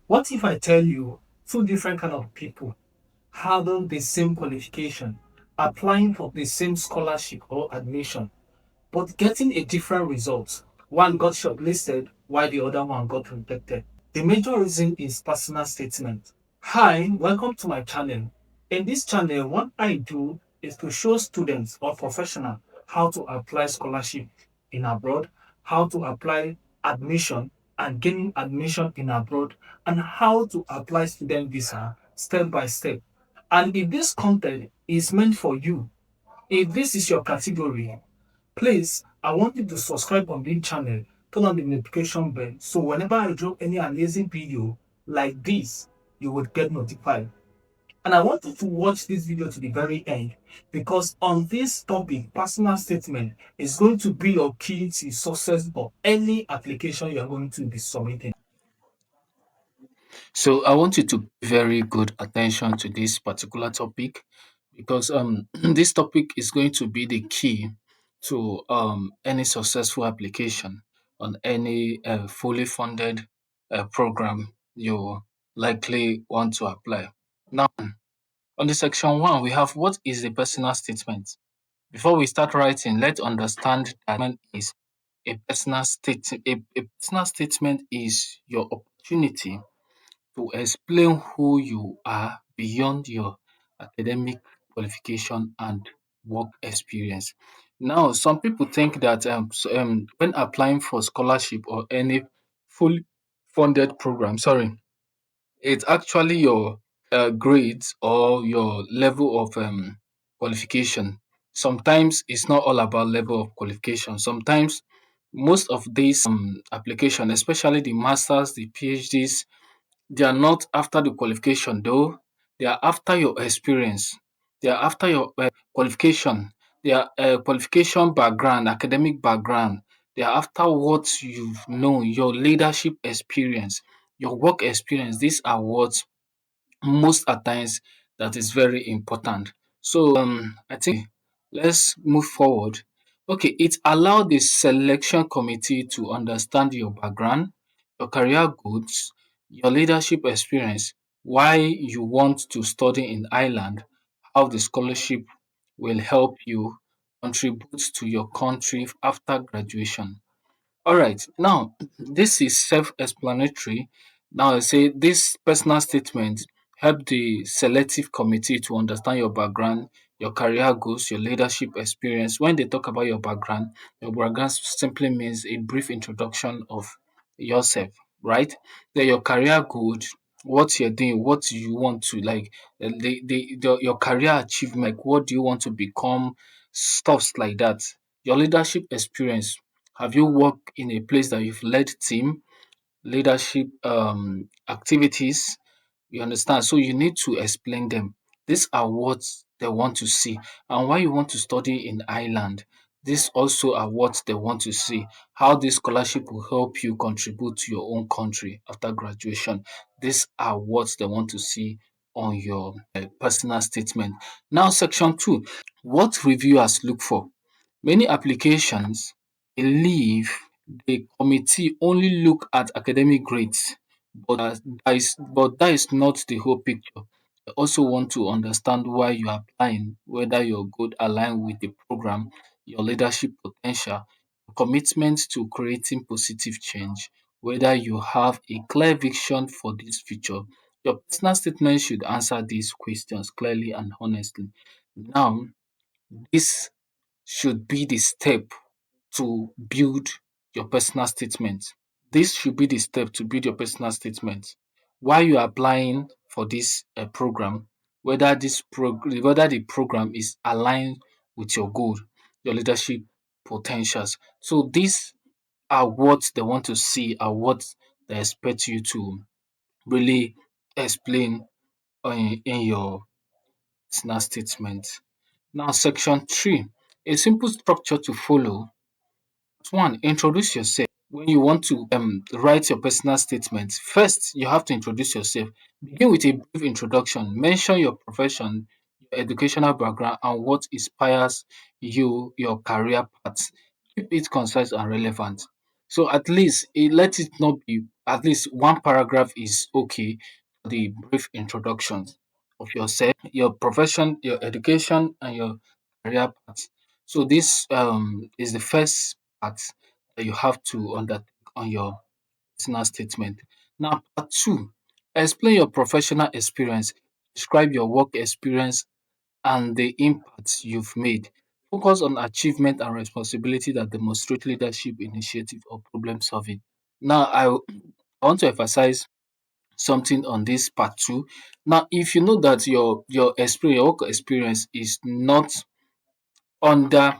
What if I tell you two different kind of people having the same qualification, applying for the same scholarship or admission, but getting a different result? One got shortlisted while the other one got rejected. The major reason is personal statement. Hi, welcome to my channel. In this channel, what I do is to show students or professionals how to apply scholarship in abroad, how to apply admission and gaining admission in abroad, and how to apply student visa step by step. And if this content is meant for you, if this is your category, please, I want you to subscribe on this channel, turn on the notification bell, so whenever I drop any amazing video like this, you will get notified. And I want you to watch this video to the very end because on this topic, personal statement is going to be your key to success of any application you are going to be submitting. So I want you to pay very good attention to this particular topic because this topic is going to be the key to any successful application on any fully funded program you likely want to apply. Now, on the section one, we have what is the personal statement. Before we start writing, let's understand that is a personal statement is your opportunity to explain who you are beyond your academic qualification and work experience. Now, some people think that when applying for scholarship or any fully funded program, sorry, it's actually your grades or your level of qualification. Sometimes it's not all about level of qualification. Sometimes most of these application, especially the masters, the PhDs, they are not after the qualification though. They are after your experience. They are after your qualification. Their qualification background, academic background. They are after what you've known, your leadership experience, your work experience. These are what most at times that is very important. So I think let's move forward. Okay, it allowed the selection committee to understand your background, your career goals, your leadership experience, why you want to study in Ireland, how the scholarship will help you contribute to your country after graduation. All right. Now, this is self-explanatory. Now, I say this personal statement help the selective committee to understand your background, your career goals, your leadership experience. When they talk about your background simply means a brief introduction of yourself, right? Then your career goals, what you're doing, what you want to like, your career achievement, what do you want to become, stuffs like that. Your leadership experience, have you worked in a place that you've led team, leadership activities? You understand? So you need to explain them. These are what they want to see. And why you want to study in Ireland. These also are what they want to see. How this scholarship will help you contribute to your own country after graduation. These are what they want to see on your personal statement. Now, section two, what reviewers look for. Many applications believe the committee only look at academic grades, but that is not the whole picture. They also want to understand why you are applying, whether your goal align with the program, your leadership potential, commitment to creating positive change, whether you have a clear vision for this future. Your personal statement should answer these questions clearly and honestly. Now, this should be the step to build your personal statement. This should be the step to build your personal statement. Why you are applying for this program, whether the program is aligned with your goal, your leadership potentials. So these are what they want to see, are what they expect you to really explain in your personal statement. Now, section three, a simple structure to follow. One, introduce yourself. When you want to write your personal statement, first you have to introduce yourself. Begin with a brief introduction. Mention your profession, your educational background, and what inspires you, your career path. Keep it concise and relevant. So at least let it not be at least one paragraph is okay for the brief introduction of yourself, your profession, your education, and your career path. So this is the first part that you have to undertake on your personal statement. Now, part two, explain your professional experience. Describe your work experience and the impact you've made. Focus on achievement and responsibility that demonstrate leadership, initiative, or problem solving. Now, I want to emphasize something on this part two. Now, if you know that your experience, your work experience is not under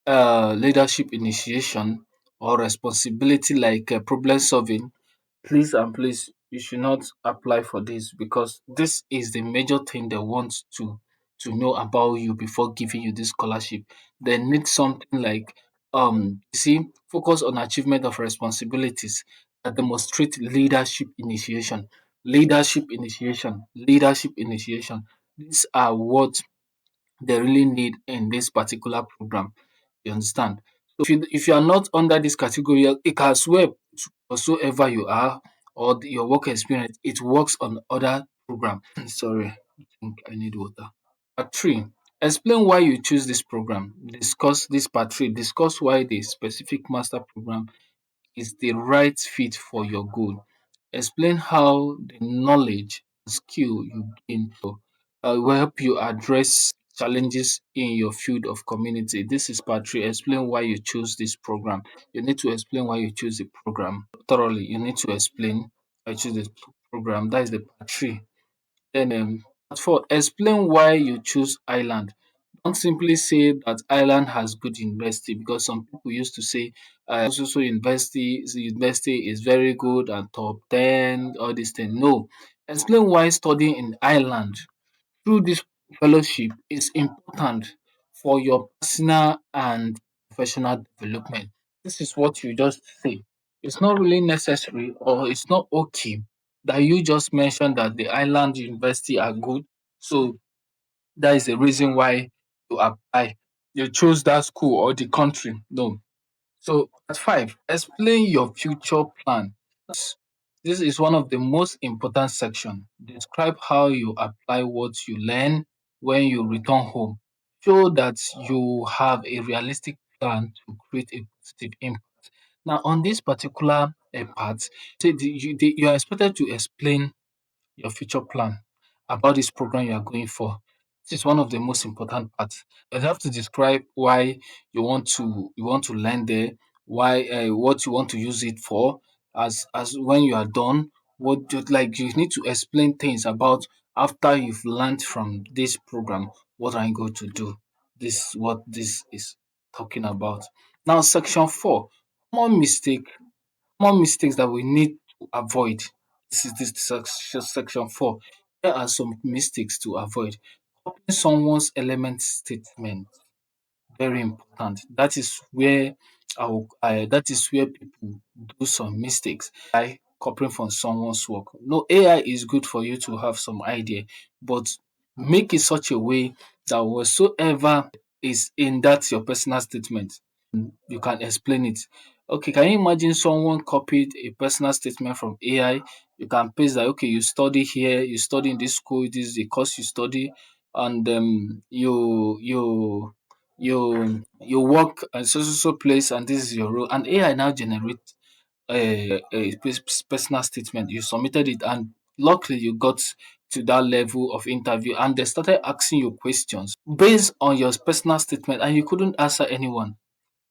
leadership initiation or responsibility like problem solving, please and please, you should not apply for this because this is the major thing they want to know about you before giving you this scholarship. They need something like you see, focus on achievement of responsibilities that demonstrate leadership initiation. Leadership initiation. These are what they really need in this particular program. You understand? So if you are not under this category, it can swear whatsoever you are or your work experience, it works on other program. Sorry, I think I need water. Part three, explain why you choose this program. Discuss this part three. Discuss why the specific master program is the right fit for your goal. Explain how the knowledge and skill you gain will help you address challenges in your field of community. This is part three. Explain why you choose this program. You need to explain why you choose the program thoroughly. You need to explain why you choose this program. That is the part three. Then part four, explain why you choose Ireland. Don't simply say that Ireland has good university because some people used to say so university the university is very good and top 10, all these things. No. Explain why studying in Ireland through this fellowship is important for your personal and professional development. This is what you just say. It's not really necessary or it's not okay that you just mentioned that the island university are good. So that is the reason why you apply. You chose that school or the country. No. So at five, explain your future plan. This is one of the most important section. Describe how you apply what you learn when you return home. Show that you have a realistic plan to create a positive impact. Now, on this particular part, you are expected to explain your future plan about this program you are going for. This is one of the most important parts. You have to describe why you want to learn there, why what you want to use it for, as when you are done, like you need to explain things about after you've learned from this program, what are you going to do? This is what this is talking about. Now, section four, common mistake more mistakes that we need to avoid. This is section four. Here are some mistakes to avoid. Copying someone's element statement, very important. That is where people do some mistakes by copying from someone's work. No, AI is good for you to have some idea, but make it such a way that whatsoever is in that your personal statement, you can explain it. Okay, can you imagine someone copied a personal statement from AI? You can paste that, okay, you study here, you study in this school, this is the course you study, and you work at so place, and this is your role. And AI now generate a personal statement. You submitted it, and luckily you got to that level of interview, and they started asking you questions based on your personal statement, and you couldn't answer anyone.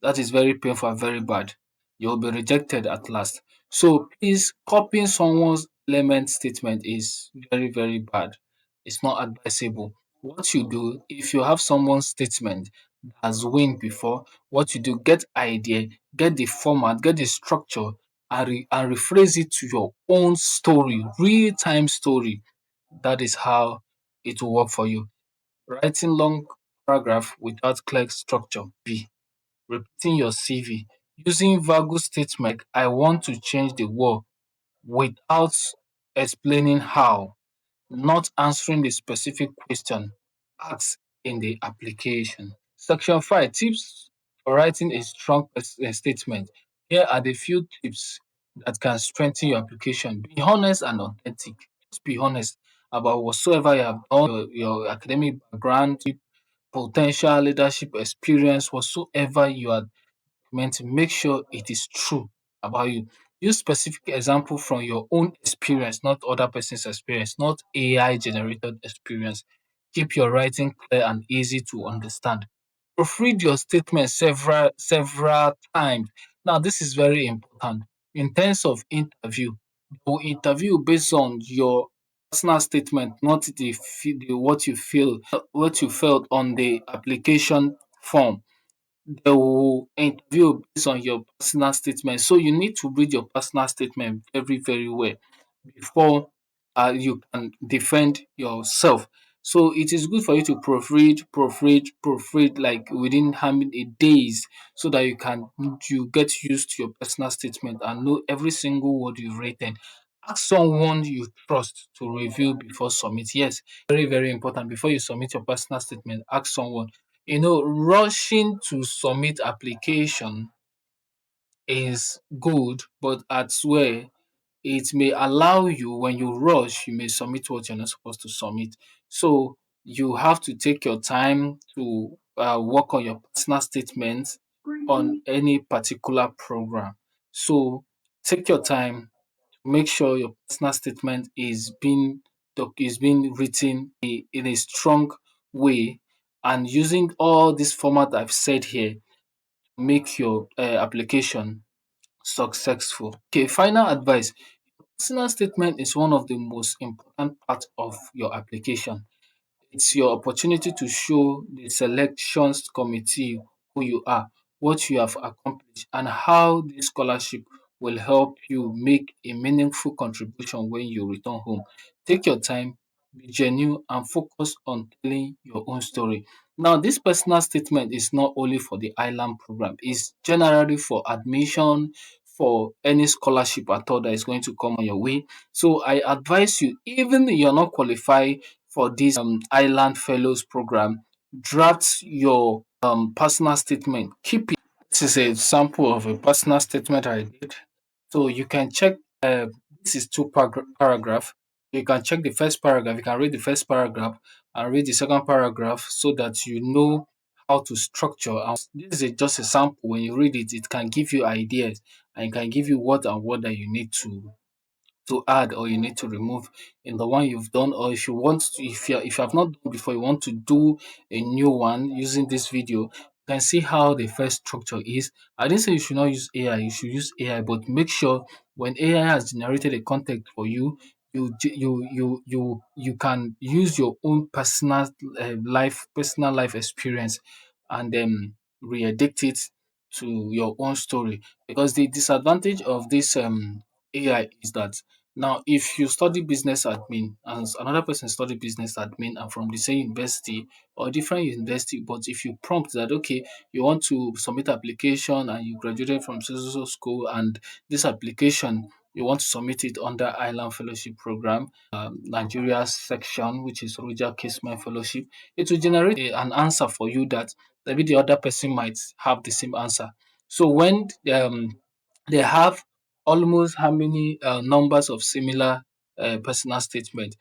That is very painful and very bad. You'll be rejected at last. So please, copying someone's element statement is very, very bad. It's not advisable. What you do, if you have someone's statement that has win before, what you do, get idea, get the format, get the structure, and rephrase it to your own story, real-time story. That is how it will work for you. Writing long paragraph without clear structure. B, repeating your CV, using vague statements like I want to change the world without explaining how, not answering the specific question asked in the application. Section 5, tips for writing a strong statement. Here are the few tips that can strengthen your application. Be honest and authentic. Just be honest about whatsoever you have done, your academic background, potential leadership experience, whatsoever you are meant to make sure it is true about you. Use specific example from your own experience, not other person's experience, not AI generated experience. Keep your writing clear and easy to understand. Proofread your statement several times. Now, this is very important. In terms of interview, they will interview based on your personal statement, not what you felt on the application form. They will interview based on your personal statement. So you need to read your personal statement very, very well before you can defend yourself. So it is good for you to proofread like within how many days so that you get used to your personal statement and know every single word you've written. Ask someone you trust to review before submit. Yes, very, very important. Before you submit your personal statement, ask someone. Rushing to submit application is good, but as well, it may allow you when you rush, you may submit what you're not supposed to submit. So you have to take your time to work on your personal statements on any particular program. So take your time, make sure your personal statement is being written in a strong way and using all this format I've said here, make your application successful. Okay, final advice. Personal statement is one of the most important parts of your application. It's your opportunity to show the selections committee who you are, what you have accomplished, and how this scholarship will help you make a meaningful contribution when you return home. Take your time, be genuine, and focus on telling your own story. Now, this personal statement is not only for the island program, it's generally for admission, for any scholarship at all that is going to come on your way. So I advise you, even if you're not qualified for this Island Fellows program, draft your personal statement. Keep it. This is a sample of a personal statement I did. So you can check. This is two paragraph. You can check the first paragraph. You can read the first paragraph and read the second paragraph so that you know how to structure. And this is just a sample. When you read it, it can give you ideas and it can give you what and what that you need to add or you need to remove in the one you've done, or if you want to, if you have not done before, you want to do a new one using this video, you can see how the first structure is. I didn't say you should not use AI, you should use AI, but make sure when AI has generated a content for you, you can use your own personal life experience and then re-edit it to your own story. Because the disadvantage of this AI is that now, if you study business admin and another person study business admin and from the same university or different university, but if you prompt that, okay, you want to submit application and you graduated from so school and this application, you want to submit it under Island Fellowship Program, Nigeria section, which is Roger Kisman Fellowship, it will generate an answer for you that maybe the other person might have the same answer. So when they have almost how many numbers of similar personal statement,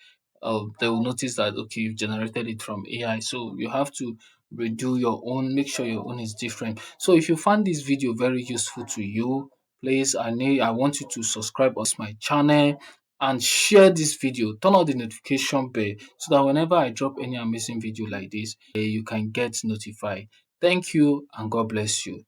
they will notice that okay, you've generated it from AI. So you have to redo your own, make sure your own is different. So if you find this video very useful to you, please I want you to subscribe on my channel and share this video. Turn on the notification bell so that whenever I drop any amazing video like this, you can get notified. Thank you and God bless you.